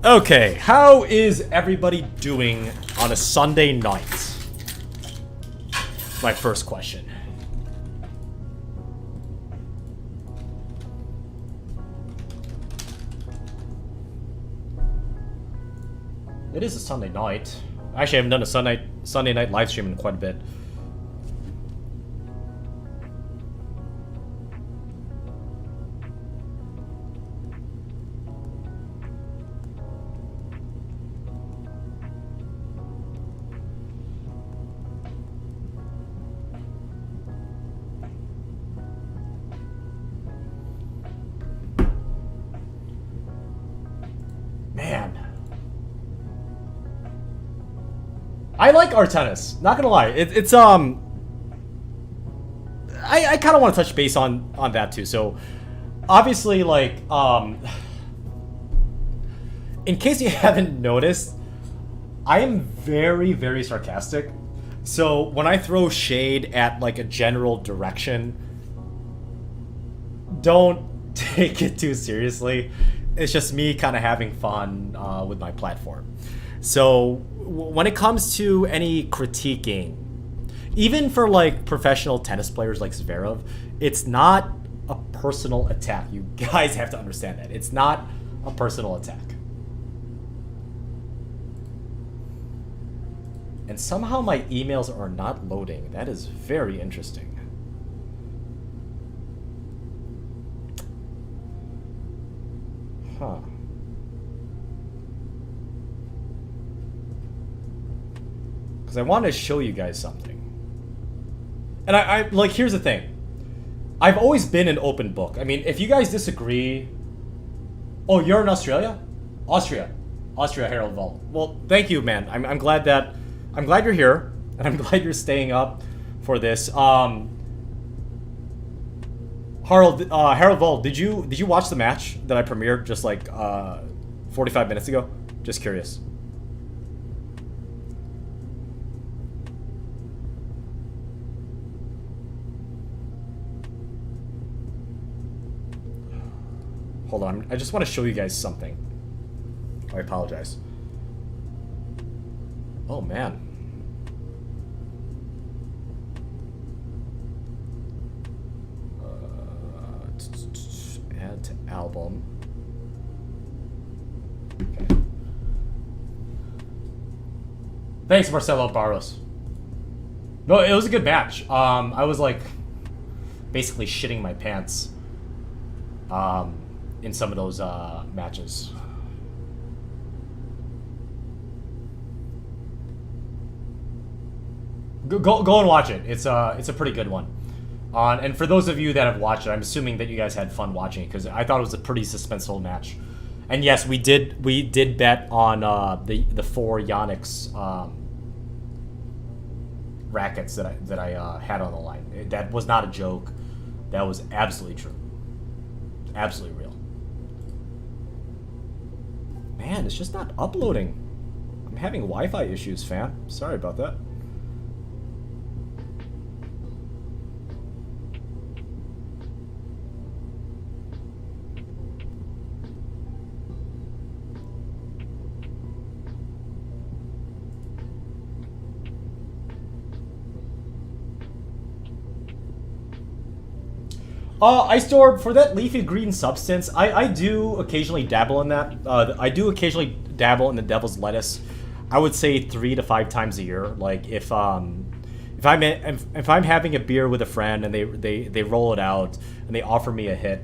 Okay, how is everybody doing on a Sunday night? My first question. It is a Sunday night. Actually, I haven't done a Sunday night live stream in quite a bit. Man. I like our tennis. Not gonna lie. It's I kind of want to touch base on that too. So obviously, like, in case you haven't noticed, I am very, very sarcastic. So when I throw shade at like a general direction, don't take it too seriously. It's just me kind of having fun with my platform. So when it comes to any critiquing, even for like professional tennis players like Zverev, it's not a personal attack. You guys have to understand that. It's not a personal attack. And somehow my emails are not loading. That is very interesting. Huh. Because I want to show you guys something. And I like, here's the thing. I've always been an open book. I mean, if you guys disagree... Oh, you're in Australia? Austria, Harold Vault. Well, thank you, man. I'm glad you're here. And I'm glad you're staying up for this. Harold Vault, did you watch the match that I premiered just like 45 minutes ago? Just curious. Hold on, I just want to show you guys something. I apologize. Oh man. Add to album. Okay. Thanks, Marcelo Barros. No, it was a good match. I was like basically shitting my pants in some of those matches. Go and watch it. It's a pretty good one. And for those of you that have watched it, I'm assuming that you guys had fun watching it because I thought it was a pretty suspenseful match. And yes, we did bet on the 4 Yonex rackets that I had on the line. That was not a joke. That was absolutely true. Absolutely real. Man, it's just not uploading. I'm having Wi-Fi issues, fam. Sorry about that. Ice Orb, for that leafy green substance, I do occasionally dabble in that. I do occasionally dabble in the devil's lettuce. I would say 3 to 5 times a year. Like if I'm having a beer with a friend and they roll it out and they offer me a hit,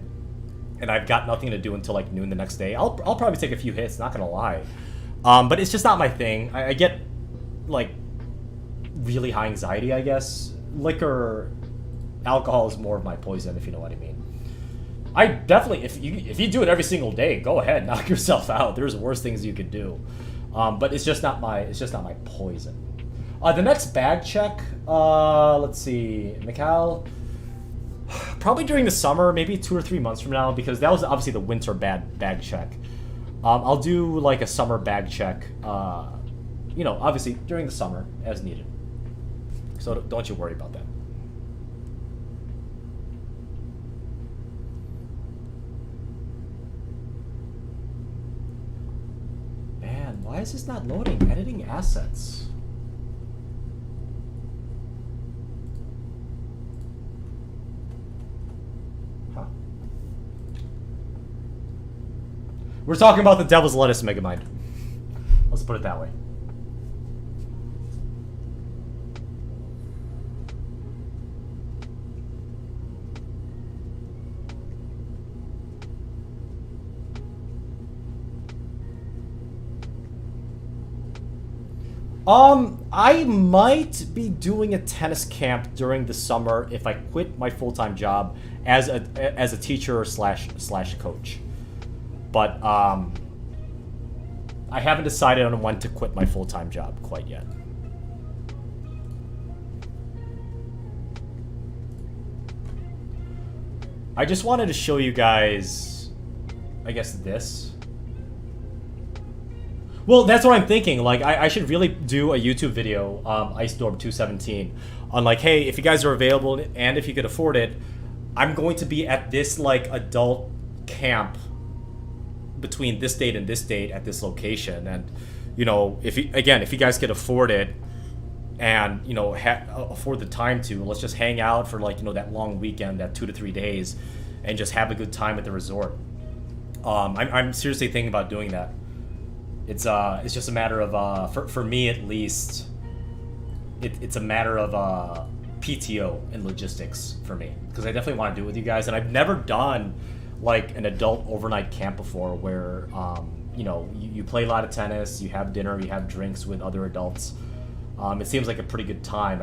and I've got nothing to do until like noon the next day, I'll probably take a few hits. Not gonna lie, but it's just not my thing. I get like really high anxiety, I guess. Alcohol is more of my poison, if you know what I mean. I definitely, if you do it every single day, go ahead, knock yourself out. There's worse things you could do, but it's just not my poison. The next bag check, let's see, Mikhail, probably during the summer, maybe 2 or 3 months from now, because that was obviously the winter bag check. I'll do like a summer bag check, you know, obviously during the summer as needed. So don't you worry about that. is this not loading? Editing assets. Huh. We're talking about the Devil's Lettuce Megamind. Let's put it that way. I might be doing a tennis camp during the summer if I quit my full-time job as a teacher slash coach. But I haven't decided on when to quit my full-time job quite yet. I just wanted to show you guys, I guess, this. Well, that's what I'm thinking. Like, I should really do a YouTube video, IceDorb217, on like, hey, if you guys are available and if you could afford it, I'm going to be at this like adult camp between this date and this date at this location, and you know, if you guys could afford it and you know afford the time to, let's just hang out for like, you know, that long weekend, that 2 to 3 days, and just have a good time at the resort. I'm seriously thinking about doing that. It's just a matter of for me at least, it's a matter of PTO and logistics for me, because I definitely want to do it with you guys, and I've never done like an adult overnight camp before where you know, you play a lot of tennis, you have dinner, you have drinks with other adults. It seems like a pretty good time.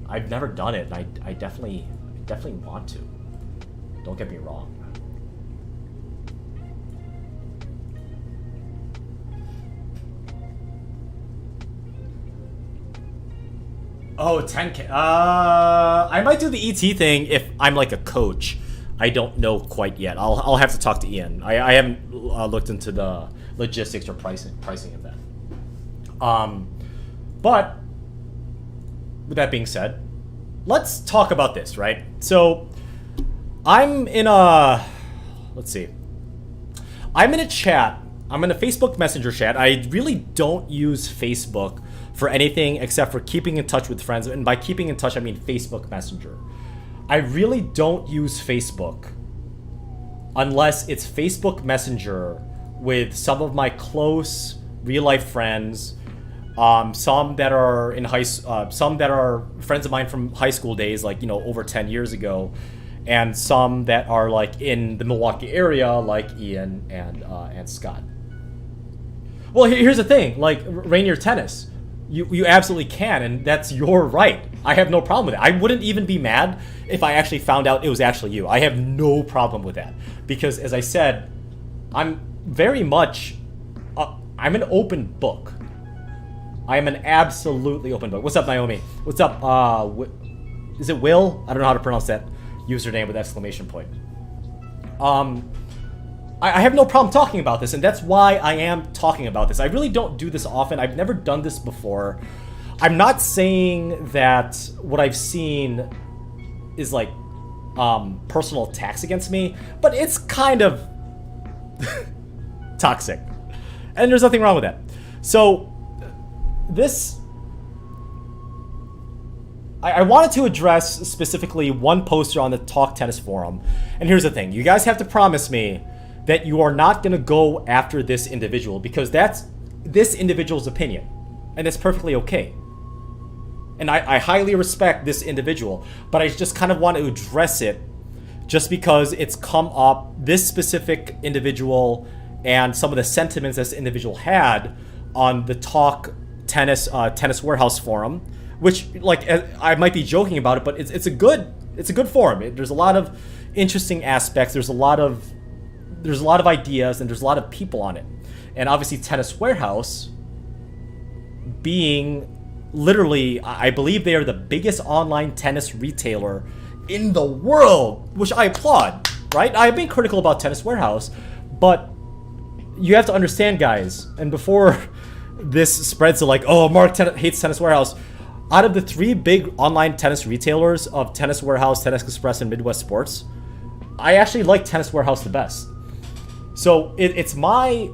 I've never done it, and I definitely want to. Don't get me wrong. Oh, 10K. I might do the ET thing if I'm like a coach. I don't know quite yet. I'll have to talk to Ian. I haven't looked into the logistics or pricing of that. But with that being said, let's talk about this, right? So I'm in a, let's see. I'm in a chat. I'm in a Facebook Messenger chat. I really don't use Facebook for anything except for keeping in touch with friends. And by keeping in touch, I mean Facebook Messenger. I really don't use Facebook unless it's Facebook Messenger with some of my close real life friends, some that are in some that are friends of mine from high school days, like, you know, over 10 years ago, and some that are like in the Milwaukee area, like Ian and Scott. Well, here's the thing, like Rainier Tennis, you absolutely can, and that's your right. I have no problem with it. I wouldn't even be mad if I actually found out it was actually you. I have no problem with that, because as I said, I'm very much, I'm an open book. I am an absolutely open book. What's up, Naomi? What's up? Is it Will? I don't know how to pronounce that username with exclamation point. I have no problem talking about this, and that's why I am talking about this. I really don't do this often. I've never done this before. I'm not saying that what I've seen is like personal attacks against me, but it's kind of toxic, and there's nothing wrong with that. So this, I wanted to address specifically one poster on the Talk Tennis forum, and here's the thing: you guys have to promise me that you are not going to go after this individual, because that's this individual's opinion, and it's perfectly okay. And I highly respect this individual, but I just kind of want to address it just because it's come up, this specific individual and some of the sentiments this individual had on the Talk Tennis Tennis Warehouse forum, which, like, I might be joking about it, but it's a good forum. There's a lot of interesting aspects. There's a lot of ideas, and there's a lot of people on it. And obviously Tennis Warehouse being literally, I believe they are the biggest online tennis retailer in the world, which I applaud, right? I've been critical about Tennis Warehouse, but you have to understand, guys, and before this spreads to like, oh, Mark hates Tennis Warehouse, out of the 3 big online tennis retailers of Tennis Warehouse, Tennis Express, and Midwest Sports, I actually like Tennis Warehouse the best. So it's my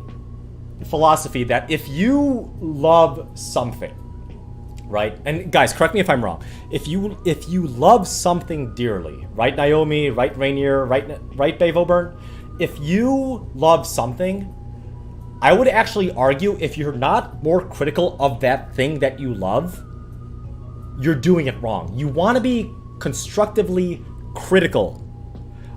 philosophy that if you love something, right? And guys, correct me if I'm wrong. If you love something dearly, right, Naomi, right, Rainier, right, Dave Oburn? If you love something, I would actually argue if you're not more critical of that thing that you love, you're doing it wrong. You want to be constructively critical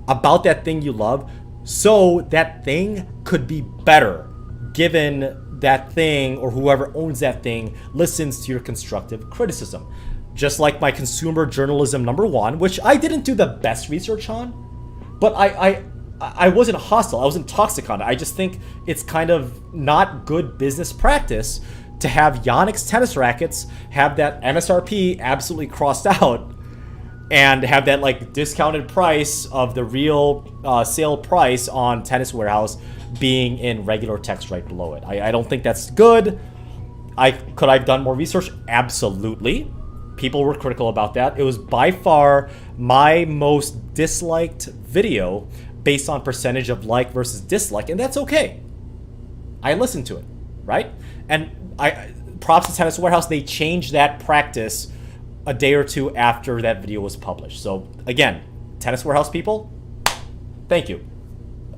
about that thing you love so that thing could be better given that thing or whoever owns that thing listens to your constructive criticism. Just like my consumer journalism #1, which I didn't do the best research on, but I wasn't hostile. I wasn't toxic on it. I just think it's kind of not good business practice to have Yannick's tennis rackets have that MSRP absolutely crossed out and have that like discounted price of the real sale price on Tennis Warehouse being in regular text right below it. I don't think that's good. Could I have done more research? Absolutely. People were critical about that. It was by far my most disliked video based on percentage of like versus dislike, and that's okay. I listened to it, right? And props to Tennis Warehouse, they changed that practice a day or two after that video was published. So again, Tennis Warehouse people, thank you.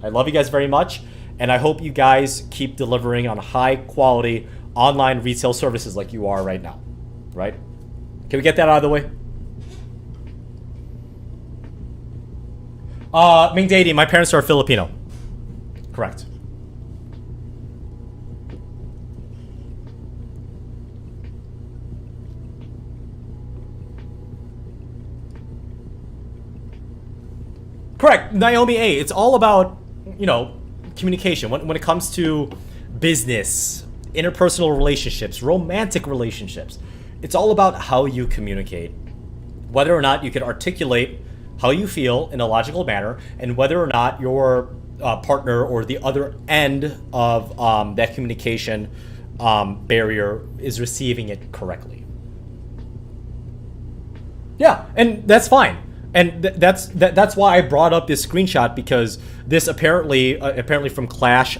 I love you guys very much, and I hope you guys keep delivering on high quality online retail services like you are right now, right? Can we get that out of the way? Ming Dady, my parents are Filipino. Correct. Correct, Naomi A. It's all about, you know, communication. When it comes to business, interpersonal relationships, romantic relationships, it's all about how you communicate. Whether or not you can articulate how you feel in a logical manner, and whether or not your partner or the other end of that communication barrier is receiving it correctly. Yeah, and that's fine. And that's why I brought up this screenshot, because this apparently from Clash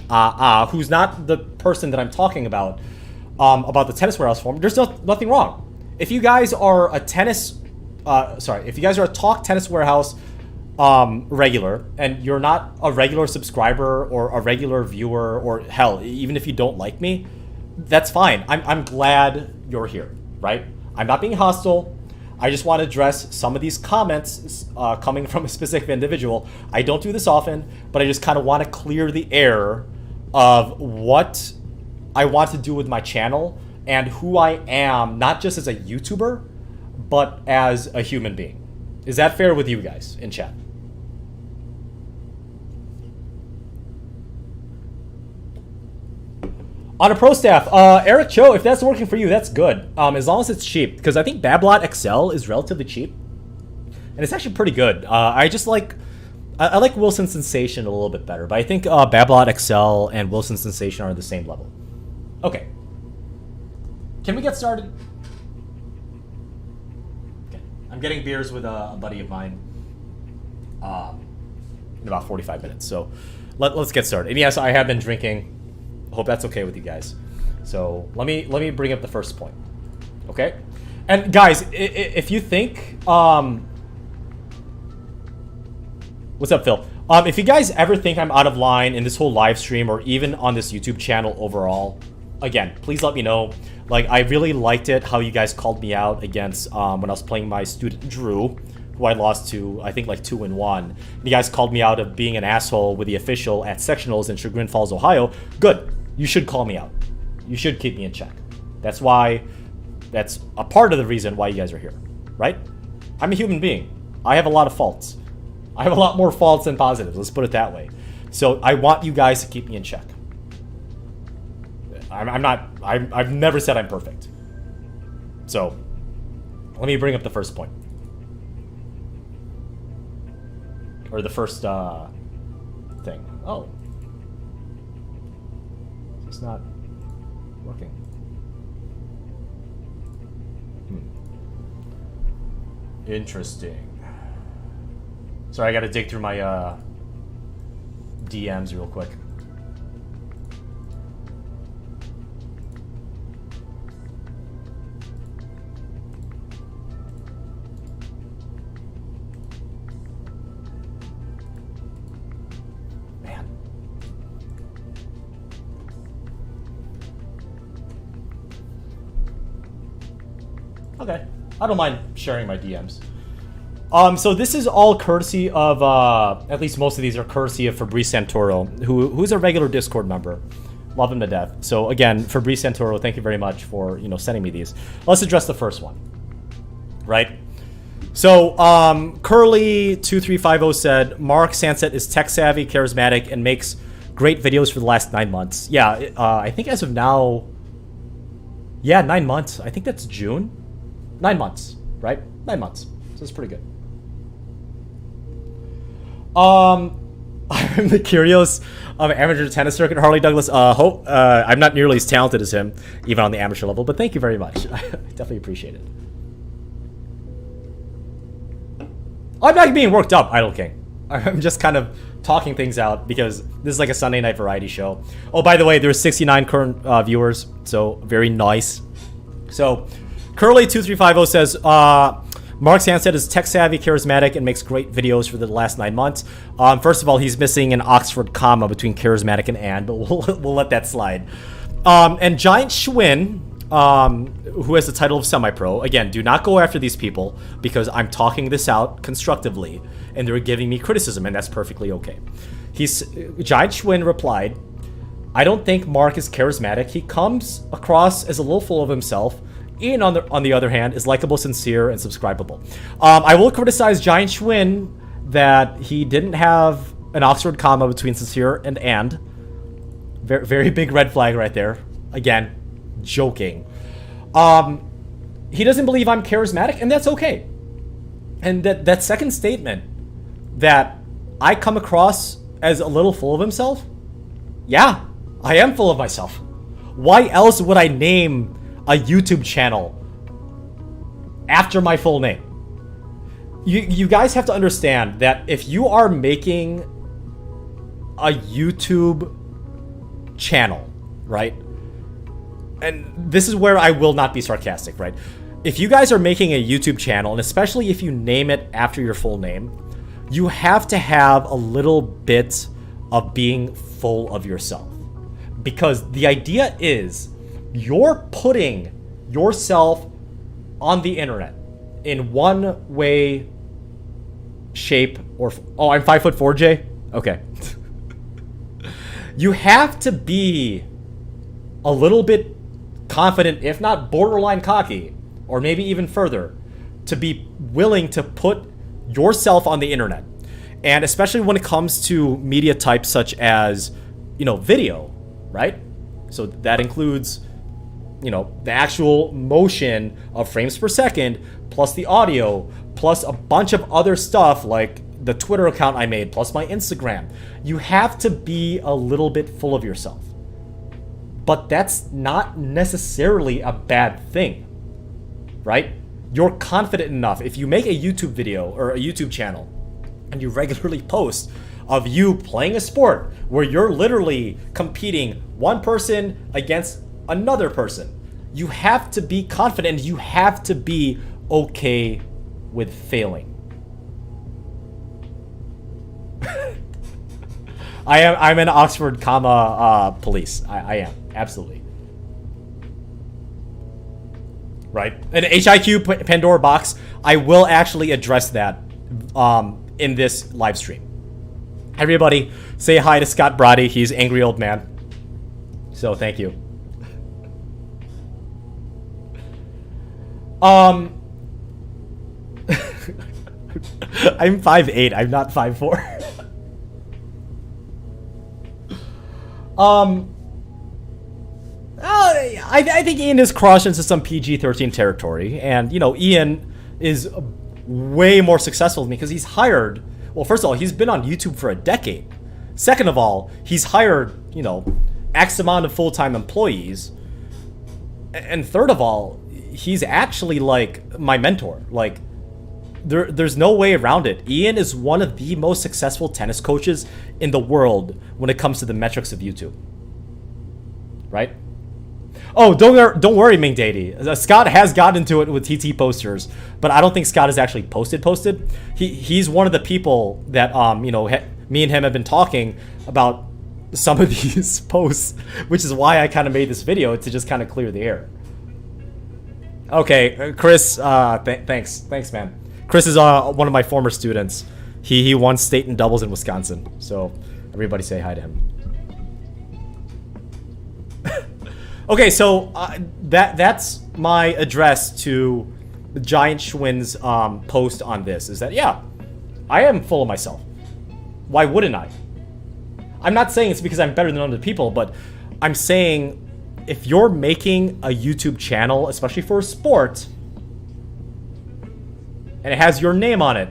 who's not the person that I'm talking about the Tennis Warehouse forum. There's nothing wrong. If you guys are a if you guys are a Talk Tennis Warehouse regular, and you're not a regular subscriber or a regular viewer, or hell, even if you don't like me, that's fine. I'm glad you're here, right? I'm not being hostile. I just want to address some of these comments coming from a specific individual. I don't do this often, but I just kind of want to clear the air of what I want to do with my channel and who I am, not just as a YouTuber, but as a human being. Is that fair with you guys in chat? On a pro staff, Eric Cho, if that's working for you, that's good. As long as it's cheap, because I think Babolat XL is relatively cheap, and it's actually pretty good. I like Wilson Sensation a little bit better, but I think Babolat XL and Wilson Sensation are on the same level. Okay, can we get started? Okay, I'm getting beers with a buddy of mine in about 45 minutes, so let's get started. And yes, I have been drinking. Hope that's okay with you guys. So let me bring up the first point, okay? And guys, if you think, what's up, Phil? If you guys ever think I'm out of line in this whole live stream or even on this YouTube channel overall, again, please let me know. Like, I really liked it how you guys called me out against when I was playing my student Drew, who I lost to, I think, like 2-1. You guys called me out of being an asshole with the official at sectionals in Chagrin Falls, Ohio. Good. You should call me out. You should keep me in check. That's a part of the reason why you guys are here, right? I'm a human being. I have a lot of faults. I have a lot more faults than positives, let's put it that way. So I want you guys to keep me in check. I've never said I'm perfect. So let me bring up the first point. Or the first thing. Oh. It's not working. Interesting. Sorry, I gotta dig through my DMs real quick. Okay. I don't mind sharing my DMs. So this is all courtesy of, at least most of these are courtesy of Fabrice Santoro, who's a regular Discord member. Love him to death. So again, Fabrice Santoro, thank you very much for, sending me these. Let's address the first one. Right? So, Curly2350 said, Mark Sanset is tech-savvy, charismatic, and makes great videos for the last 9 months. Yeah, I think as of now... Yeah, 9 months. I think that's June. 9 months, right? 9 months. So it's pretty good. I'm the curious of amateur tennis circuit, Harley Douglas. I'm not nearly as talented as him, even on the amateur level, but thank you very much. I definitely appreciate it. I'm not being worked up, Idle King. I'm just kind of talking things out because this is like a Sunday night variety show. Oh, by the way, there's 69 current viewers, so very nice. So, Curly2350 says, Mark Sanset is tech-savvy, charismatic, and makes great videos for the last 9 months. First of all, he's missing an Oxford comma between charismatic and, but we'll let that slide. And Giant Schwinn, who has the title of semi-pro. Again, do not go after these people because I'm talking this out constructively and they're giving me criticism, and that's perfectly okay. Giant Schwinn replied, I don't think Mark is charismatic. He comes across as a little full of himself. Ian, on the other hand, is likable, sincere, and subscribable. I will criticize Giant Schwinn that he didn't have an Oxford comma between sincere and. Very, very big red flag right there. Again, joking. He doesn't believe I'm charismatic, and that's okay. And that second statement, that I come across as a little full of himself, yeah, I am full of myself. Why else would I name a YouTube channel after my full name? You guys have to understand that if you are making a YouTube channel, right? And this is where I will not be sarcastic, right? If you guys are making a YouTube channel, and especially if you name it after your full name, you have to have a little bit of being full of yourself. Because the idea is you're putting yourself on the internet in one way, shape, or... Oh, I'm 5'4", Jay? Okay. You have to be a little bit confident, if not borderline cocky, or maybe even further, to be willing to put yourself on the internet. And especially when it comes to media types such as, video, right? So that includes, the actual motion of frames per second, plus the audio, plus a bunch of other stuff like the Twitter account I made, plus my Instagram. You have to be a little bit full of yourself. But that's not necessarily a bad thing, right? You're confident enough. If you make a YouTube video or a YouTube channel and you regularly post of you playing a sport where you're literally competing one person against another person, you have to be confident. You have to be okay with failing. I'm an Oxford comma police. I am, absolutely. Right? An HIQ Pandora box, I will actually address that in this live stream. Everybody, say hi to Scott Brody. He's angry old man. So thank you. I'm 5'8". I'm not 5'4". I think Ian has crossed into some PG-13 territory, and Ian is way more successful than me because he's hired. Well, first of all, he's been on YouTube for a decade. Second of all, he's hired X amount of full-time employees, and third of all, he's actually like my mentor. Like, there's no way around it. Ian is one of the most successful tennis coaches in the world when it comes to the metrics of YouTube. Right? Oh, don't worry, Ming Deity. Scott has gotten into it with TT posters, but I don't think Scott has actually posted. He's one of the people that me and him have been talking about some of these posts, which is why I kind of made this video, to just kind of clear the air. Okay, Chris. Thanks, man. Chris is one of my former students. He won state in doubles in Wisconsin. So everybody say hi to him. Okay, so that's my address to the Giant Schwinn's post on this. Is that, yeah, I am full of myself. Why wouldn't I? I'm not saying it's because I'm better than other people, but I'm saying if you're making a YouTube channel, especially for a sport, and it has your name on it,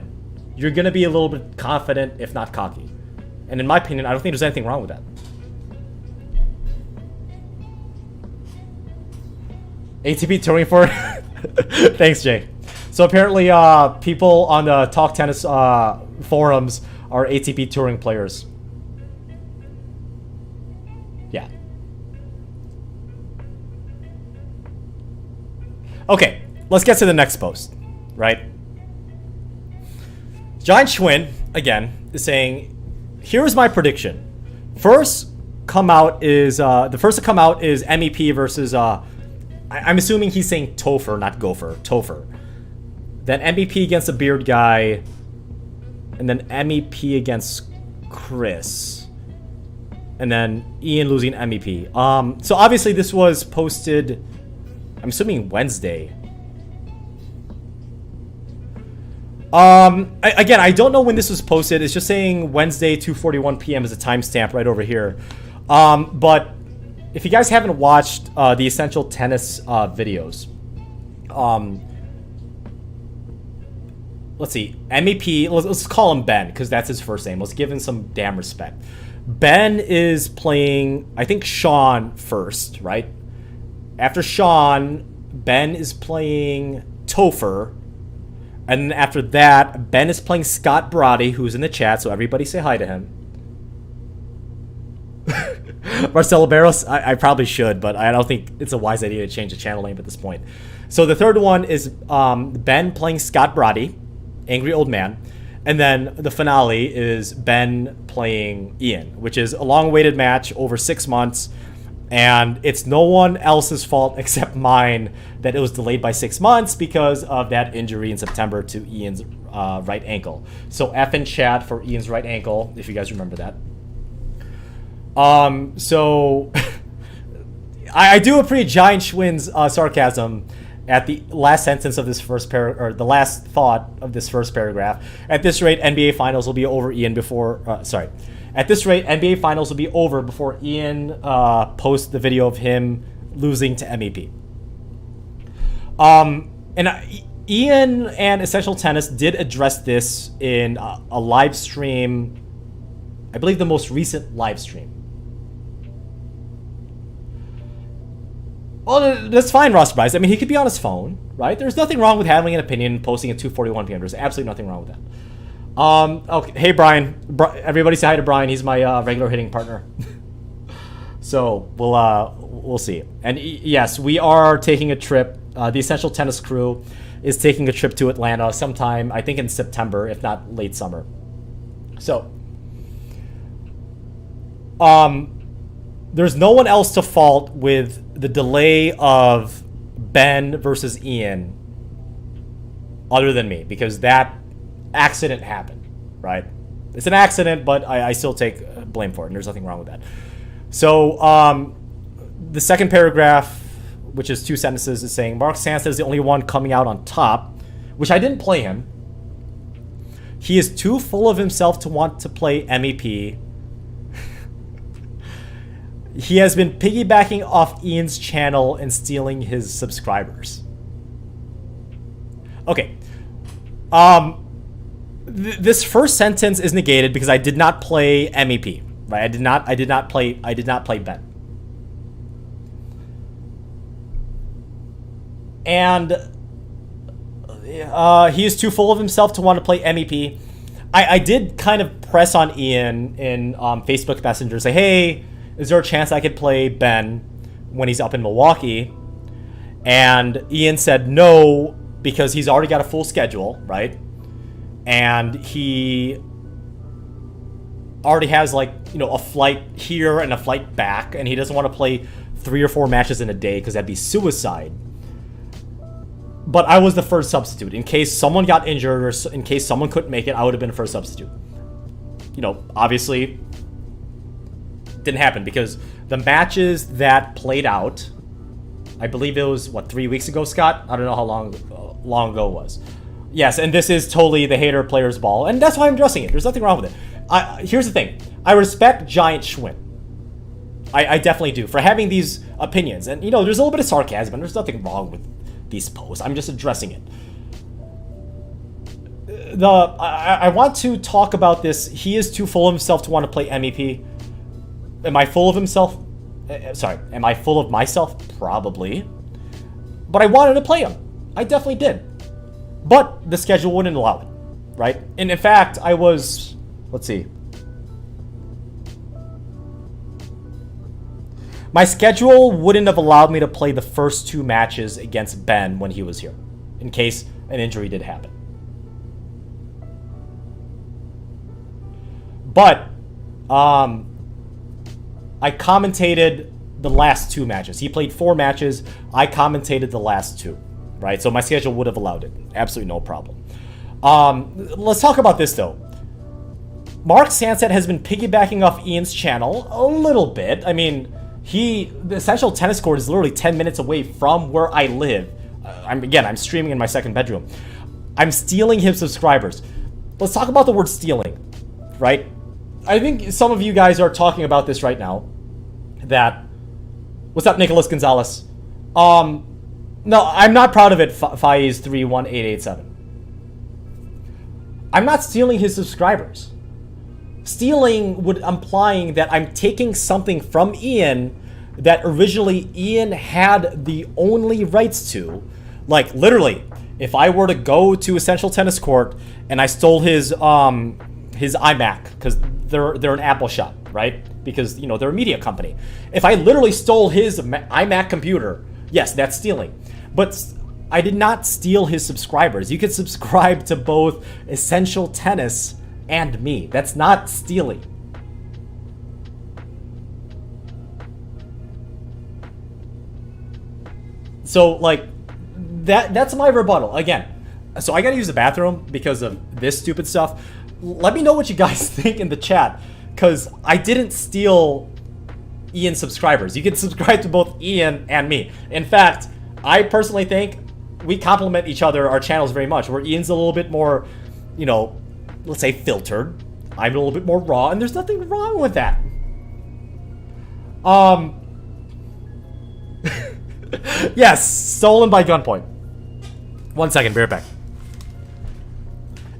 you're going to be a little bit confident, if not cocky. And in my opinion, I don't think there's anything wrong with that. ATP touring for it? Thanks, Jay. So apparently people on the TalkTennis forums are ATP touring players. Yeah. Okay, let's get to the next post, right? Giant Schwinn, again, is saying, here's my prediction. The first to come out is MEP versus, I'm assuming he's saying Topher, not Gopher, Topher. Then MEP against the beard guy, and then MEP against Chris. And then Ian losing MEP. So obviously this was posted, I'm assuming Wednesday. Again, I don't know when this was posted. It's just saying Wednesday, 2:41 p.m. is a timestamp right over here. But if you guys haven't watched the Essential Tennis videos, let's see, MEP, let's call him Ben, because that's his first name. Let's give him some damn respect. Ben is playing, I think, Sean first, right? After Sean, Ben is playing Topher. And then after that, Ben is playing Scott Brody, who's in the chat, so everybody say hi to him. Marcelo Barros, I probably should, but I don't think it's a wise idea to change the channel name at this point. So the third one is Ben playing Scott Brody, Angry Old Man. And then the finale is Ben playing Ian, which is a long-awaited match over 6 months. And it's no one else's fault except mine that it was delayed by 6 months because of that injury in September to Ian's right ankle. So F in chat for Ian's right ankle, if you guys remember that. So I do appreciate Giant Schwinn's sarcasm at the last sentence of this first or the last thought of this first paragraph. At this rate, NBA Finals will be over Ian before. At this rate, NBA Finals will be over before Ian posts the video of him losing to MEP. Ian and Essential Tennis did address this in a live stream. I believe the most recent live stream. Well, that's fine, Ross Bryce. I mean, he could be on his phone, right? There's nothing wrong with having an opinion and posting at 2:41 p.m. There's absolutely nothing wrong with that. Okay, hey, Brian. Everybody say hi to Brian. He's my regular hitting partner. So we'll see. And yes, we are taking a trip. The Essential Tennis crew is taking a trip to Atlanta sometime, I think in September, if not late summer. So, there's no one else to fault with the delay of Ben versus Ian other than me, because that accident happened, right? It's an accident, but I still take blame for it, and there's nothing wrong with that. So the second paragraph, which is 2 sentences, is saying Mark Sansa is the only one coming out on top, which I didn't play him. He is too full of himself to want to play MEP. He has been piggybacking off Ian's channel and stealing his subscribers. Okay. This first sentence is negated because I did not play MEP. Right? I did not play Ben. And he is too full of himself to want to play MEP. I did kind of press on Ian in Facebook Messenger, say, hey, is there a chance I could play Ben when he's up in Milwaukee? And Ian said no, because he's already got a full schedule, right? And he already has, like, you know, a flight here and a flight back, and he doesn't want to play 3 or 4 matches in a day because that'd be suicide. But I was the first substitute. In case someone got injured or in case someone couldn't make it, I would have been first substitute. You know, obviously, didn't happen because the matches that played out, I believe it was, what, 3 weeks ago, Scott? I don't know how long ago it was. Yes, and this is totally the hater player's ball, and that's why I'm addressing it. There's nothing wrong with it. Here's the thing. I respect Giant Schwinn. I definitely do, for having these opinions. And, you know, there's a little bit of sarcasm, and there's nothing wrong with these posts. I'm just addressing it. I want to talk about this. He is too full of himself to want to play MEP. Am I full of himself? Sorry, am I full of myself? Probably. But I wanted to play him. I definitely did. But the schedule wouldn't allow it, right? And in fact, I was, let's see. My schedule wouldn't have allowed me to play the first 2 matches against Ben when he was here, in case an injury did happen. But, I commentated the last 2 matches. He played 4 matches. I commentated the last 2, right? So my schedule would have allowed it. Absolutely no problem. Let's talk about this, though. Mark Sanset has been piggybacking off Ian's channel a little bit. I mean, the Essential Tennis Court is literally 10 minutes away from where I live. I'm streaming in my second bedroom. I'm stealing his subscribers. Let's talk about the word stealing, right? I think some of you guys are talking about this right now. What's up, Nicholas Gonzalez? No, I'm not proud of it, Faiz 31887. I'm not stealing his subscribers. Stealing would implying that I'm taking something from Ian that originally Ian had the only rights to. Like, literally, if I were to go to Essential Tennis Court and I stole his iMac, because they're an Apple shop, right? Because, you know, they're a media company. If I literally stole his iMac computer, yes, that's stealing. But I did not steal his subscribers. You could subscribe to both Essential Tennis and me. That's not stealing. So, like, that's my rebuttal. Again, so I gotta use the bathroom because of this stupid stuff. Let me know what you guys think in the chat, because I didn't steal Ian's subscribers. You can subscribe to both Ian and me. In fact, I personally think we complement each other, our channels, very much, where Ian's a little bit more, you know, let's say filtered. I'm a little bit more raw, and there's nothing wrong with that. Yes, stolen by gunpoint. 1 second, be right back.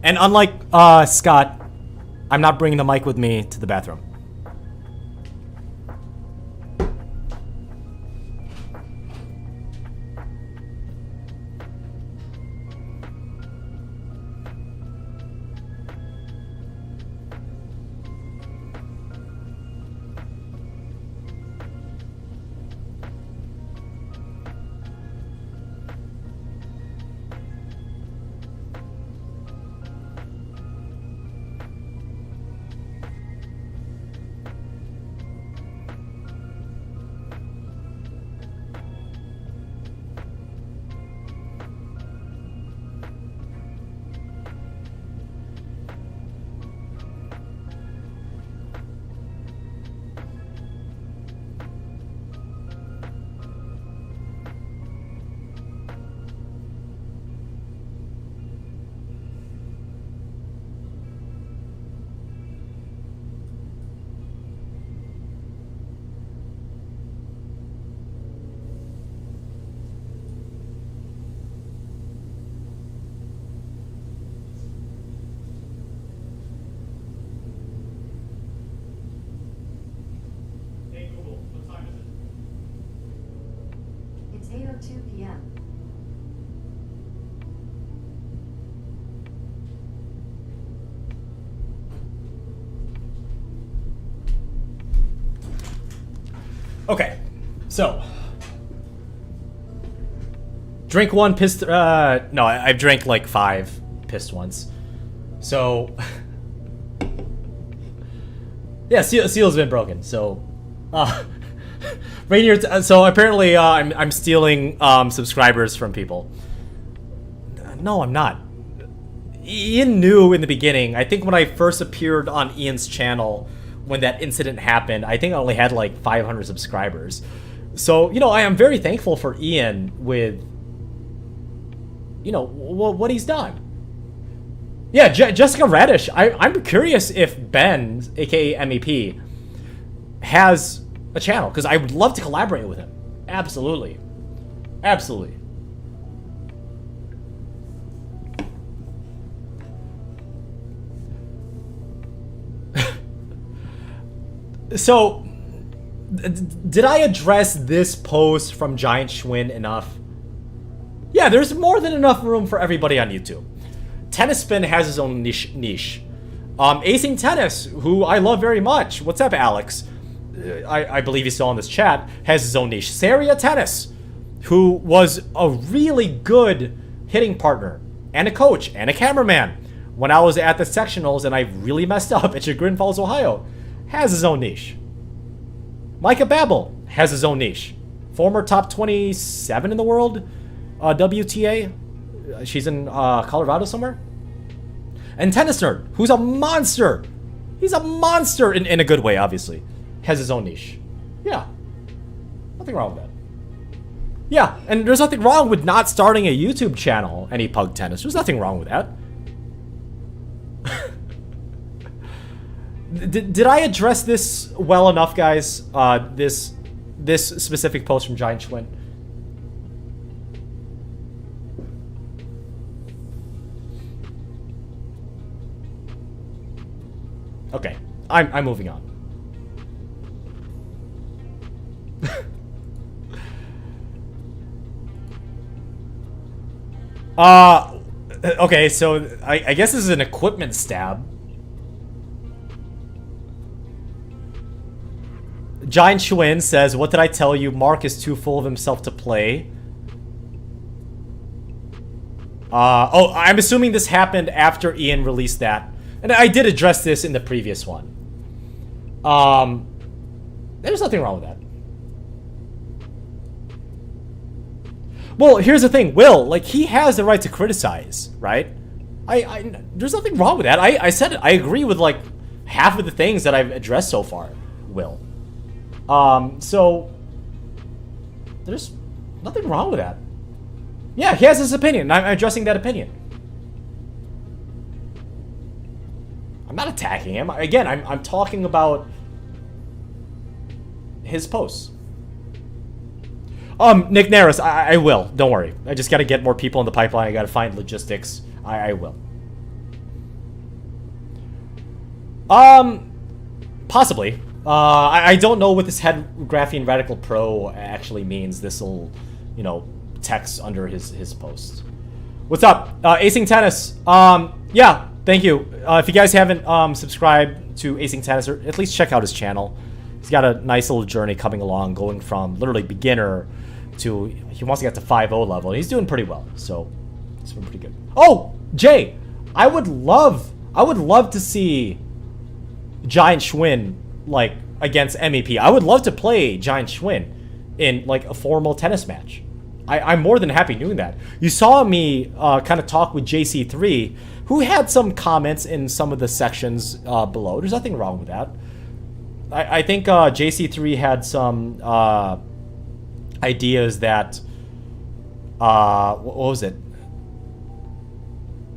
And unlike Scott, I'm not bringing the mic with me to the bathroom. Hey Google, what time is it? It's 8:02 p.m. Okay, so drink 1, pissed. No, I've drank like 5, pissed once. So yeah, seal's been broken. So Rainier. So apparently, I'm stealing subscribers from people. No, I'm not. Ian knew in the beginning. I think when I first appeared on Ian's channel, when that incident happened, I think I only had like 500 subscribers. So, you know, I am very thankful for Ian with, you know, what he's done. Yeah, Jessica Radish. I'm curious if Ben, aka MEP, has a channel, because I would love to collaborate with him. Absolutely. Absolutely. So, did I address this post from Giant Schwinn enough? Yeah, there's more than enough room for everybody on YouTube. Tennis Spin has his own niche. Acing Tennis, who I love very much. What's up, Alex? I believe he's still in this chat, has his own niche. Saria Tennis, who was a really good hitting partner, and a coach, and a cameraman when I was at the sectionals and I really messed up at Chagrin Falls, Ohio, has his own niche. Micah Babel has his own niche. Former top 27 in the world, WTA. She's in Colorado somewhere. And Tennis Nerd, who's a monster. He's a monster in a good way, obviously. Has his own niche. Yeah. Nothing wrong with that. Yeah, and there's nothing wrong with not starting a YouTube channel, Any Pug Tennis. There's nothing wrong with that. Did I address this well enough, guys? This specific post from Giant Schwinn? Okay, I'm moving on. Okay, so I guess this is an equipment stab. Giant Schwinn says, "What did I tell you? Mark is too full of himself to play." Oh, I'm assuming this happened after Ian released that. And I did address this in the previous one. There's nothing wrong with that. Well, here's the thing, Will, like, he has the right to criticize, right? There's nothing wrong with that. I said it. I agree with, like, half of the things that I've addressed so far, Will. So, there's nothing wrong with that. Yeah, he has his opinion, and I'm addressing that opinion. I'm not attacking him. Again, I'm talking about his posts. Nick Naris, I will. Don't worry. I just got to get more people in the pipeline. I got to find logistics. I will. Possibly. I don't know what this head graphene radical pro actually means. This'll, you know, text under his post. What's up? Acing Tennis. Yeah, thank you. If you guys haven't subscribed to Acing Tennis, or at least check out his channel. He's got a nice little journey coming along, going from literally beginner to, he wants to get to 5.0 level, and he's doing pretty well, so it's been pretty good. Oh, Jay, I would love to see Giant Schwinn, like, against MEP. I would love to play Giant Schwinn in, like, a formal tennis match. I'm more than happy doing that. You saw me kind of talk with JC3, who had some comments in some of the sections below. There's nothing wrong with that. I think JC3 had some ideas that, what was it?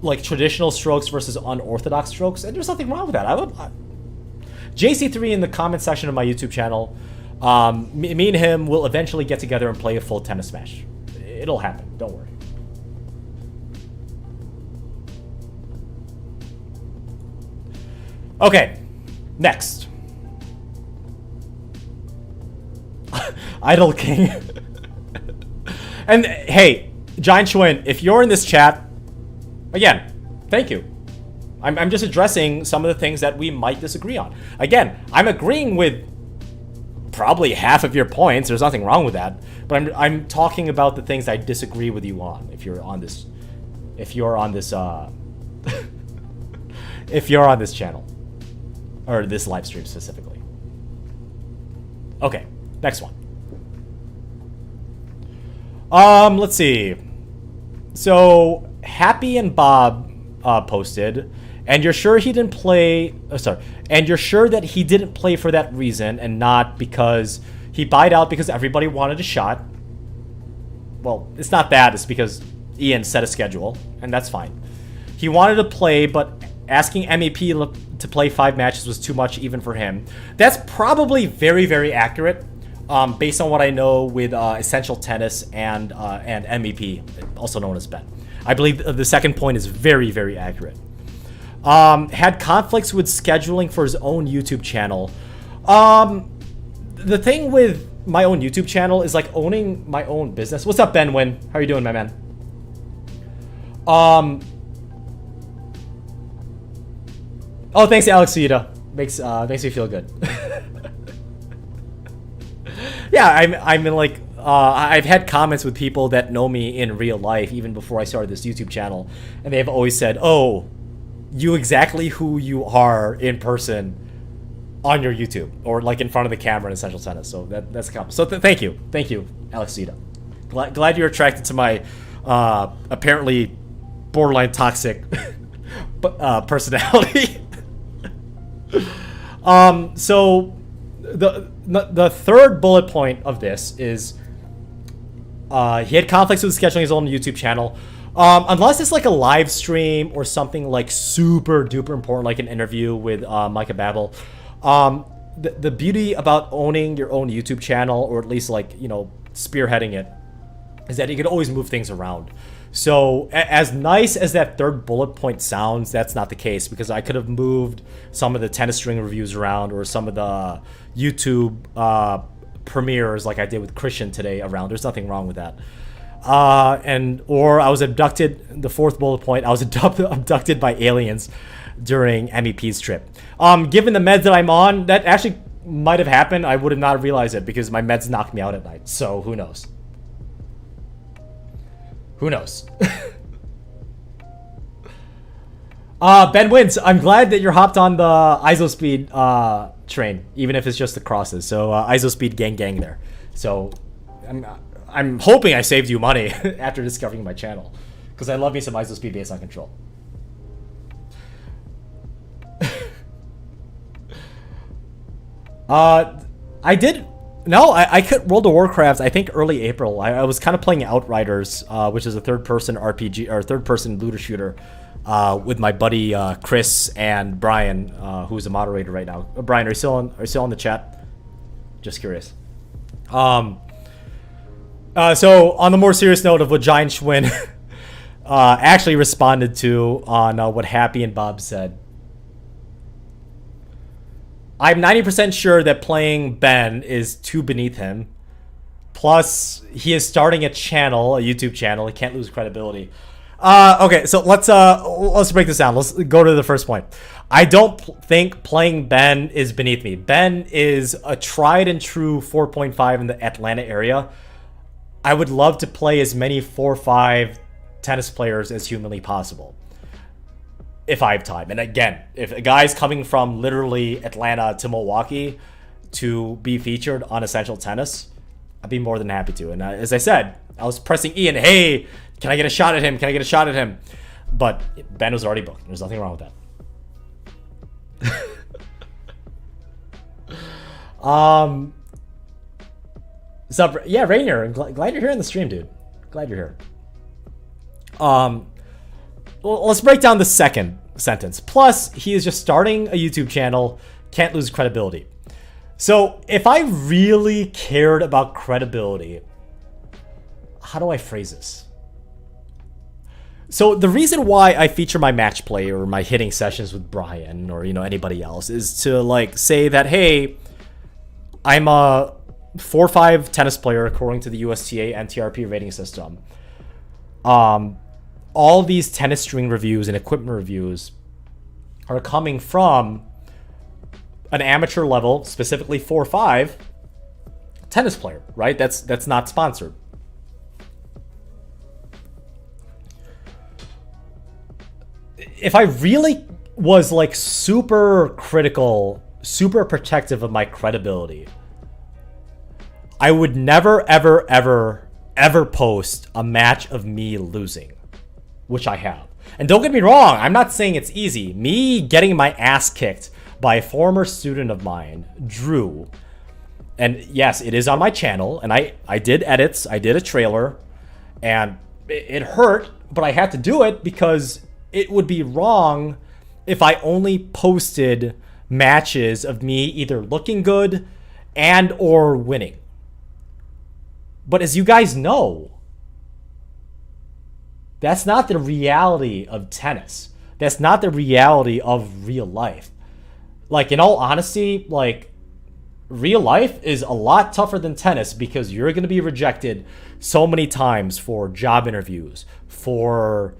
Like traditional strokes versus unorthodox strokes, and there's nothing wrong with that. JC3 in the comment section of my YouTube channel, me and him will eventually get together and play a full tennis match. It'll happen, don't worry. Okay, next. Idol King. And hey, Giant Schwinn, if you're in this chat, again, thank you. I'm just addressing some of the things that we might disagree on. Again, I'm agreeing with probably half of your points. There's nothing wrong with that. But I'm talking about the things I disagree with you on. If you're on this, if you're on this channel, or this live stream specifically. Okay, next one. Let's see. So Happy and Bob posted, and you're sure he didn't play. And you're sure that he didn't play for that reason and not because he bowed out because everybody wanted a shot. Well, it's not that. It's because Ian set a schedule, and that's fine. He wanted to play, but asking MEP to play 5 matches was too much even for him. That's probably very, very accurate, based on what I know with Essential Tennis and MEP, also known as Ben. I believe the second point is very, very accurate. Had conflicts with scheduling for his own YouTube channel. The thing with my own YouTube channel is like owning my own business. What's up, Ben Win? How are you doing, my man? Oh, thanks, Alex Sita. Makes me feel good. Yeah, I'm in like I've had comments with people that know me in real life even before I started this YouTube channel, and they've always said, "Oh, you exactly who you are in person on your YouTube or like in front of the camera in Essential Tennis." So that's a compliment. So thank you, Alex Sita. Glad you're attracted to my apparently borderline toxic personality. So the third bullet point of this is he had conflicts with scheduling his own YouTube channel. Unless it's like a live stream or something like super duper important, like an interview with Micah Babel. The beauty about owning your own YouTube channel, or at least like, you know, spearheading it, is that you can always move things around. So as nice as that third bullet point sounds, that's not the case, because I could have moved some of the tennis string reviews around or some of the YouTube premieres like I did with Christian today around. There's nothing wrong with that. Or I was abducted, the fourth bullet point, I was abducted by aliens during MEP's trip. Given the meds that I'm on, that actually might have happened. I would have not realized it because my meds knocked me out at night. So who knows? Who knows? Ben Wins, I'm glad that you're hopped on the ISOSpeed train, even if it's just the crosses. So ISOSpeed gang there. So I'm hoping I saved you money after discovering my channel, because I love me some ISOSpeed based on control. I quit World of Warcraft, I think early April. I was kind of playing Outriders, which is a third-person RPG, or third-person looter shooter, with my buddy Chris and Brian, who's a moderator right now. Brian, are you still on the chat? Just curious. So on the more serious note of what Giant Schwinn actually responded to on what Happy and Bob said. I'm 90% sure that playing Ben is too beneath him. Plus, he is starting a channel, a YouTube channel. He can't lose credibility. Okay, so let's break this down. Let's go to the first point. I don't think playing Ben is beneath me. Ben is a tried and true 4.5 in the Atlanta area. I would love to play as many 4.5 tennis players as humanly possible, if I have time. And again, if a guy's coming from literally Atlanta to Milwaukee to be featured on Essential Tennis, I'd be more than happy to. And as I said, I was pressing Ian, hey, can I get a shot at him? Can I get a shot at him? But Ben was already booked. There's nothing wrong with that. Sup? Yeah, Rainier, I'm glad you're here in the stream, dude. Glad you're here. Well, let's break down the second sentence. Plus, he is just starting a YouTube channel, can't lose credibility. So, if I really cared about credibility, how do I phrase this? So, the reason why I feature my match play or my hitting sessions with Brian or, you know, anybody else is to, like, say that, hey, I'm a 4.5 tennis player according to the USTA NTRP rating system. All these tennis string reviews and equipment reviews are coming from an amateur level, specifically 4.5 tennis player, right? That's not sponsored. If I really was like super critical, super protective of my credibility, I would never, ever, ever, ever post a match of me losing. which I have. And don't get me wrong, I'm not saying it's easy. Me getting my ass kicked by a former student of mine, Drew, and yes, it is on my channel, and I did edits, I did a trailer, and it hurt, but I had to do it because it would be wrong if I only posted matches of me either looking good and or winning. But as you guys know, that's not the reality of tennis. That's not the reality of real life. Like, in all honesty, like, real life is a lot tougher than tennis because you're going to be rejected so many times for job interviews, for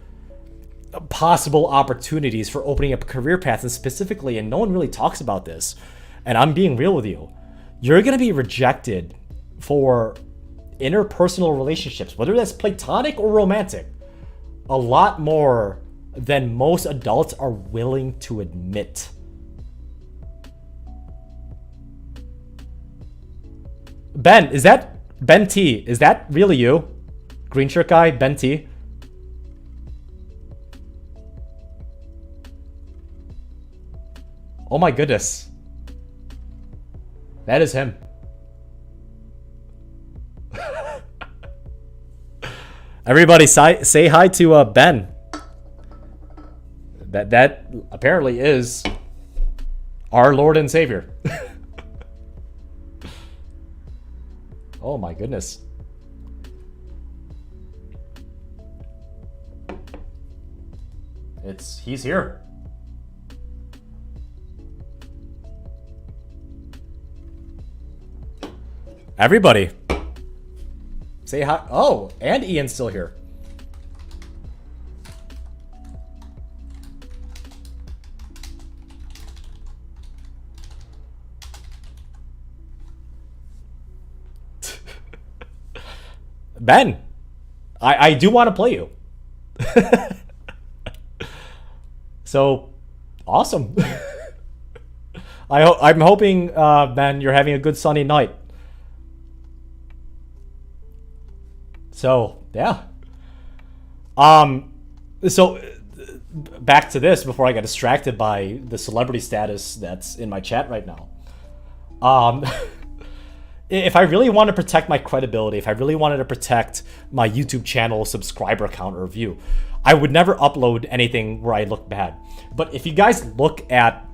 possible opportunities, for opening up career paths, and specifically, and no one really talks about this, and I'm being real with you, you're going to be rejected for interpersonal relationships, whether that's platonic or romantic, a lot more than most adults are willing to admit. Ben, is that Ben T? Is that really you? Green shirt guy, Ben T? Oh my goodness. That is him. Everybody say hi to Ben. That apparently is our Lord and Savior. Oh my goodness. He's here. Everybody. Say hi. Oh, and Ian's still here. Ben, I do want to play you. So, awesome. I'm hoping, Ben, you're having a good sunny night. So, yeah. So, back to this before I got distracted by the celebrity status that's in my chat right now. If I really want to protect my credibility, if I really wanted to protect my YouTube channel subscriber count or view, I would never upload anything where I look bad. But if you guys look at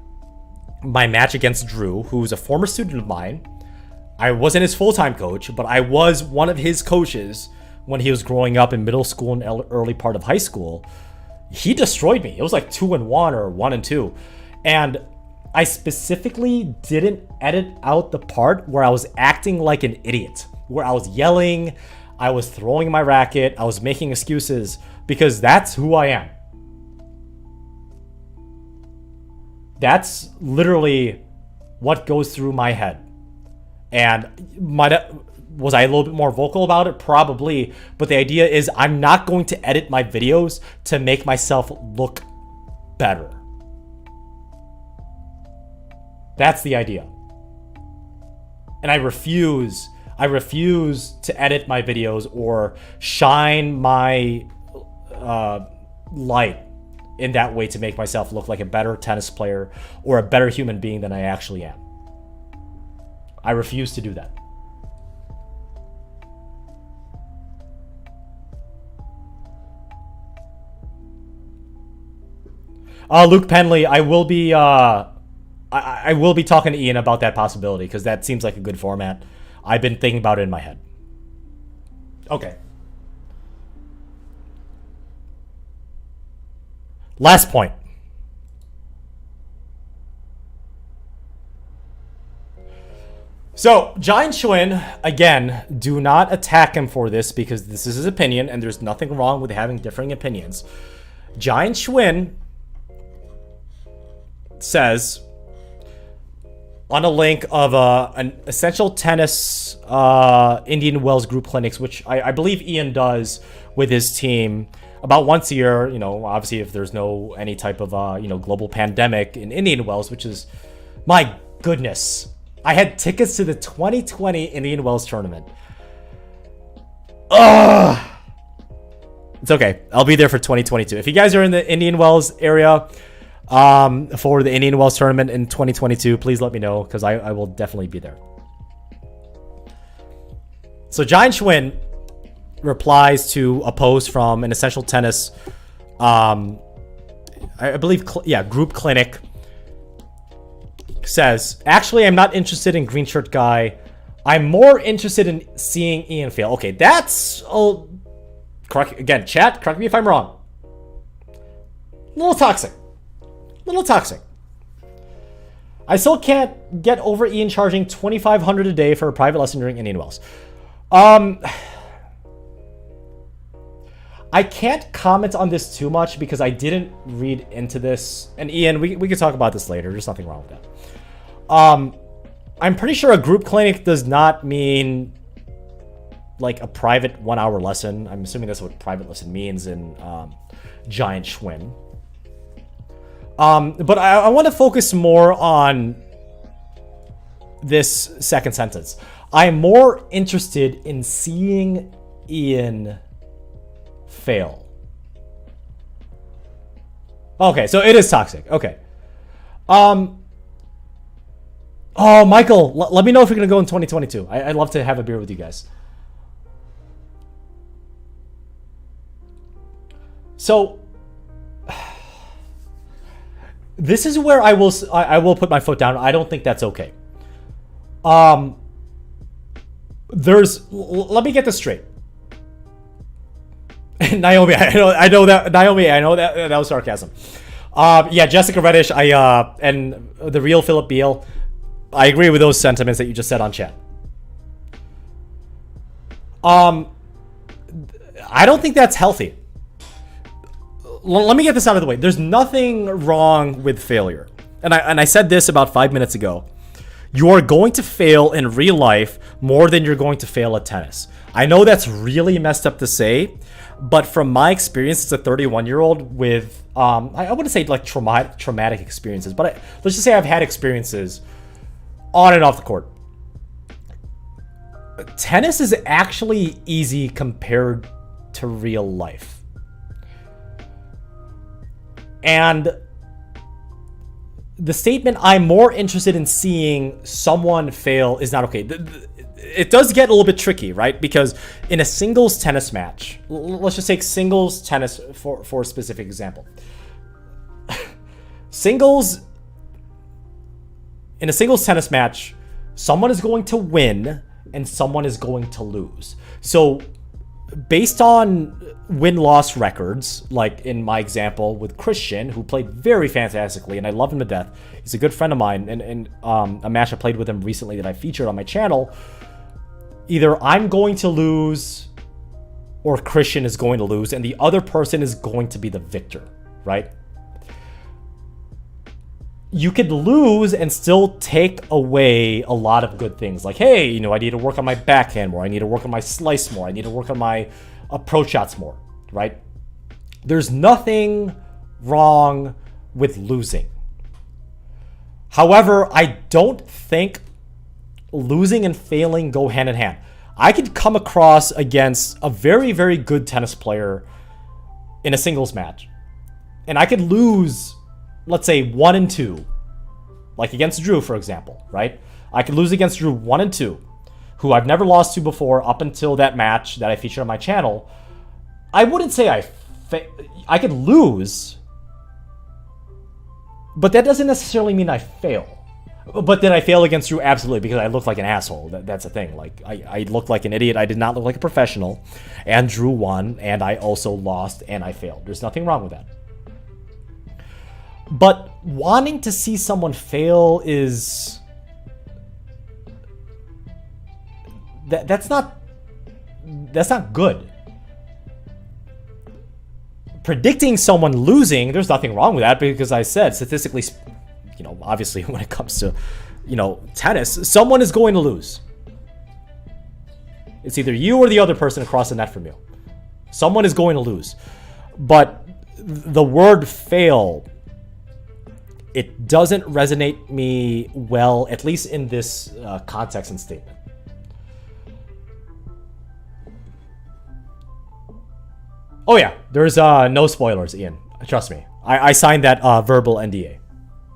my match against Drew, who's a former student of mine, I wasn't his full-time coach, but I was one of his coaches when he was growing up in middle school and early part of high school. He destroyed me. It was like 2-1 or 1-2. And I specifically didn't edit out the part where I was acting like an idiot, where I was yelling, I was throwing my racket, I was making excuses, because that's who I am. That's literally what goes through my head. And was I a little bit more vocal about it? Probably. But the idea is I'm not going to edit my videos to make myself look better. That's the idea. And I refuse to edit my videos or shine my light in that way to make myself look like a better tennis player or a better human being than I actually am. I refuse to do that. Luke Penley, I will be I will be talking to Ian about that possibility because that seems like a good format. I've been thinking about it in my head. Okay. Last point. So, Giant Schwinn, again, do not attack him for this because this is his opinion and there's nothing wrong with having differing opinions. Giant Schwinn says on a link of an Essential Tennis Indian Wells group clinics, which I believe Ian does with his team about once a year, you know, obviously if there's no any type of global pandemic in Indian Wells, which is, my goodness, I had tickets to the 2020 Indian Wells tournament. Ugh. It's okay. I'll be there for 2022. If you guys are in the Indian Wells area for the Indian Wells tournament in 2022, please let me know because I will definitely be there. So Giant Schwinn replies to a post from an Essential Tennis, I believe, Group Clinic. Says, actually, I'm not interested in green shirt guy. I'm more interested in seeing Ian fail. Okay, that's correct. Again, chat, correct me if I'm wrong. A little toxic. I still can't get over Ian charging $2,500 a day for a private lesson during Indian Wells. I can't comment on this too much because I didn't read into this. And Ian, we could talk about this later. There's nothing wrong with that. I'm pretty sure a group clinic does not mean like a private 1 hour lesson. I'm assuming that's what private lesson means in Giant Schwinn. But I want to focus more on this second sentence. I'm more interested in seeing Ian fail. Okay, so it is toxic. Okay. Oh, Michael, let me know if you're going to go in 2022. I'd love to have a beer with you guys. So, this is where I will put my foot down. I don't think that's okay. Let me get this straight. Naomi, I know that was sarcasm. Yeah, Jessica Reddish, and the real Philip Beal. I agree with those sentiments that you just said on chat. I don't think that's healthy. Let me get this out of the way. There's nothing wrong with failure. And I said this about 5 minutes ago. You are going to fail in real life more than you're going to fail at tennis. I know that's really messed up to say, but from my experience as a 31-year-old with, I wouldn't say like traumatic experiences, but let's just say I've had experiences on and off the court. Tennis is actually easy compared to real life. And the statement, I'm more interested in seeing someone fail, is not okay. It does get a little bit tricky, right? Because in a singles tennis match, let's just take singles tennis for a specific example. In a singles tennis match, someone is going to win and someone is going to lose. So based on win-loss records, like in my example with Christian, who played very fantastically, and I love him to death. He's a good friend of mine, and a match I played with him recently that I featured on my channel, either I'm going to lose or Christian is going to lose, and the other person is going to be the victor, right? You could lose and still take away a lot of good things. Like, hey, I need to work on my backhand more. I need to work on my slice more. I need to work on my approach shots more, right? There's nothing wrong with losing. However, I don't think losing and failing go hand in hand. I could come across against a very, very good tennis player in a singles match, and I could lose, let's say 1-2, like against Drew, for example, right? I could lose against Drew 1-2, who I've never lost to before up until that match that I featured on my channel. I wouldn't say I could lose, but that doesn't necessarily mean I fail. But did I fail against Drew? Absolutely, because I looked like an asshole. That's the thing. Like, I looked like an idiot. I did not look like a professional. And Drew won, and I also lost, and I failed. There's nothing wrong with that. But wanting to see someone fail is... That's not good. Predicting someone losing, there's nothing wrong with that, because I said, statistically, obviously when it comes to, tennis, someone is going to lose. It's either you or the other person across the net from you. Someone is going to lose. But the word fail, it doesn't resonate me well, at least in this context and statement. Oh yeah, there's no spoilers, Ian. Trust me. I signed that verbal NDA.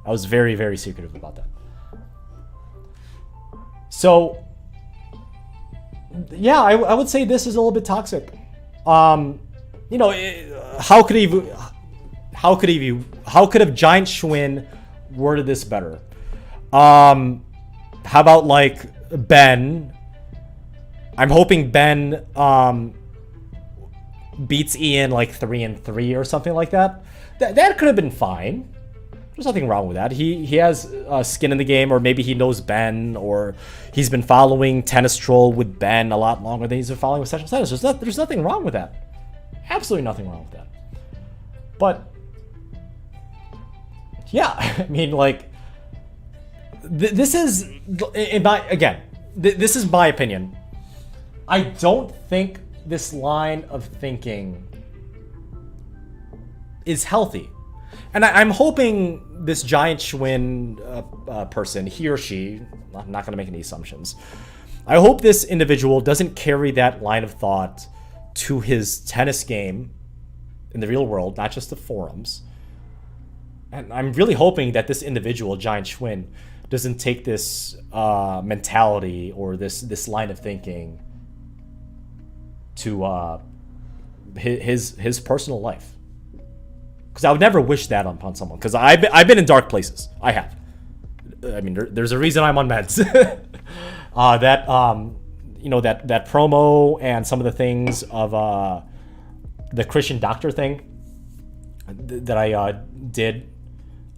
I was very, very secretive about that. So, yeah, I would say this is a little bit toxic. You know, how could have Giant Schwinn worded this better? How about like Ben? I'm hoping Ben beats Ian like 3-3 or something like that. That could have been fine. There's nothing wrong with that. He has skin in the game, or maybe he knows Ben, or he's been following Tennis Troll with Ben a lot longer than he's been following with Essential Tennis. There's nothing wrong with that. Absolutely nothing wrong with that. But yeah, I mean, like, this is this is my opinion. I don't think this line of thinking is healthy. And I'm hoping this Giant Schwinn person, he or she, I'm not going to make any assumptions. I hope this individual doesn't carry that line of thought to his tennis game in the real world, not just the forums. And I'm really hoping that this individual, Giant Schwinn, doesn't take this mentality or this line of thinking to his personal life. Because I would never wish that upon someone. Because I've been in dark places. I have. I mean, there's a reason I'm on meds. You know, that promo and some of the things of the Christian doctor thing that I did.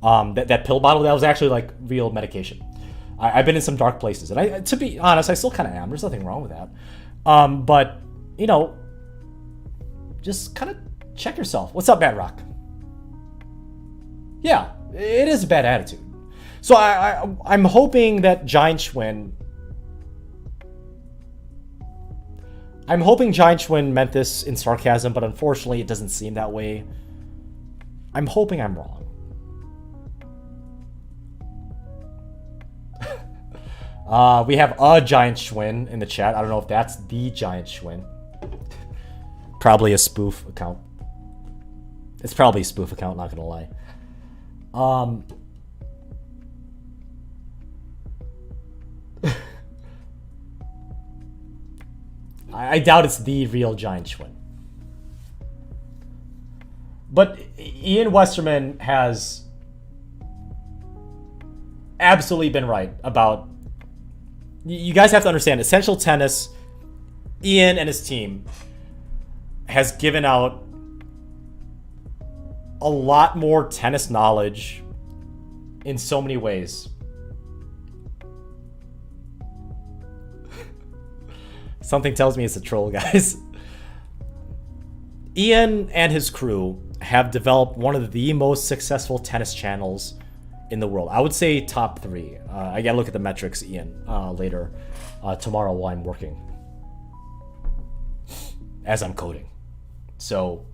That pill bottle, that was actually like real medication. I've been in some dark places, and to be honest, I still kind of am. There's nothing wrong with that. But you know, just kind of check yourself. What's up, Bad Rock? Yeah, it is a bad attitude. So I'm hoping that Giant Schwinn. I'm hoping Giant Schwinn meant this in sarcasm, but unfortunately, it doesn't seem that way. I'm hoping I'm wrong. We have a Giant Schwinn in the chat. I don't know if that's the Giant Schwinn. Probably a spoof account. It's probably a spoof account, not gonna lie. I doubt it's the real Giant Schwinn. But Ian Westerman has absolutely been right about... You guys have to understand, Essential Tennis, Ian and his team, has given out a lot more tennis knowledge in so many ways. Something tells me it's a troll, guys. Ian and his crew have developed one of the most successful tennis channels in the world. I would say top 3. I gotta look at the metrics, Ian, later tomorrow while I'm working, as I'm coding. So,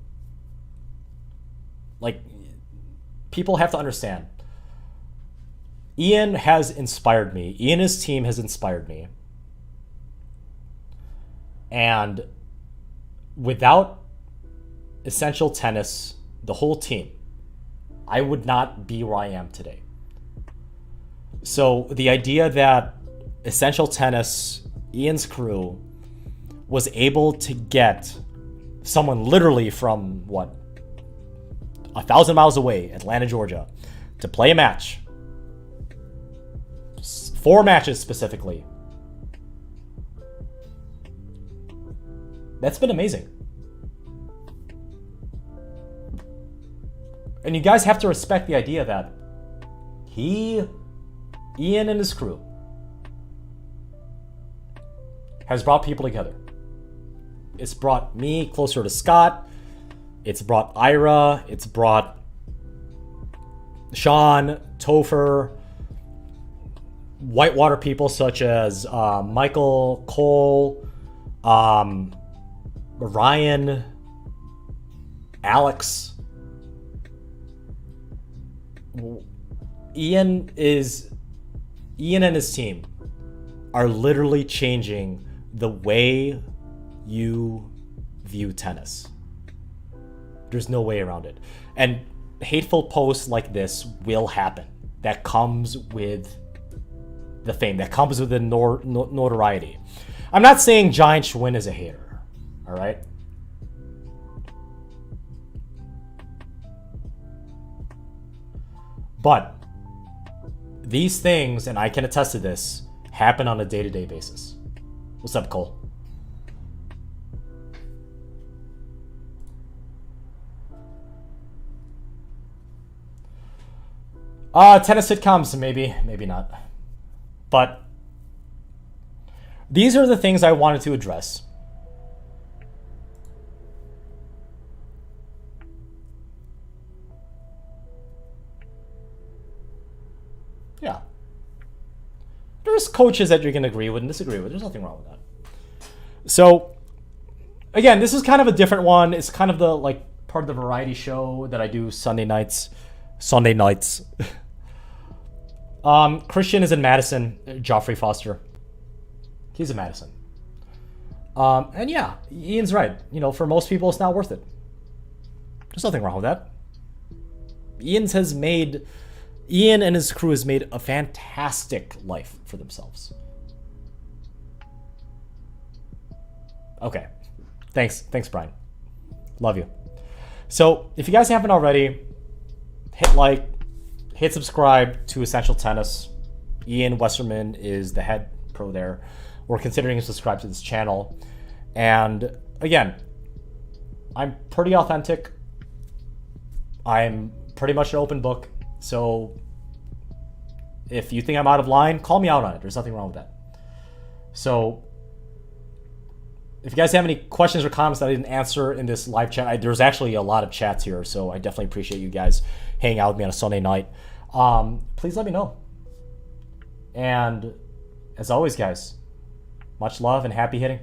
like, people have to understand. Ian has inspired me. Ian and his team has inspired me. And without Essential Tennis, the whole team, I would not be where I am today. So the idea that Essential Tennis, Ian's crew, was able to get someone literally from, 1,000 miles away, Atlanta, Georgia, to play a match. 4 matches specifically. That's been amazing. And you guys have to respect the idea that Ian and his crew, has brought people together. It's brought me closer to Scott. It's brought Ira. It's brought Sean, Topher, Whitewater people such as Michael, Cole, Ryan, Alex. Ian and his team are literally changing the way you view tennis. There's no way around it. And hateful posts like this will happen. That comes with the fame. That comes with the notoriety. I'm not saying Giant Schwinn is a hater. All right? But these things, and I can attest to this, happen on a day-to-day basis. What's up, Cole? Tennis sitcoms, maybe not. But these are the things I wanted to address. Yeah. There's coaches that you're going to agree with and disagree with. There's nothing wrong with that. So, again, this is kind of a different one. It's kind of the, like, part of the variety show that I do Sunday nights. Christian is in Madison. Joffrey Foster. He's in Madison. And yeah, Ian's right. You know, for most people, it's not worth it. There's nothing wrong with that. Ian and his crew has made a fantastic life for themselves. Okay. Thanks, Brian. Love you. So, if you guys haven't already, hit like, hit subscribe to Essential Tennis. Ian Westerman is the head pro there. We're considering to subscribe to this channel. And again, I'm pretty authentic. I'm pretty much an open book. So if you think I'm out of line, call me out on it. There's nothing wrong with that. So if you guys have any questions or comments that I didn't answer in this live chat, there's actually a lot of chats here, so I definitely appreciate you guys hanging out with me on a Sunday night. Please let me know. And as always, guys, much love and happy hitting.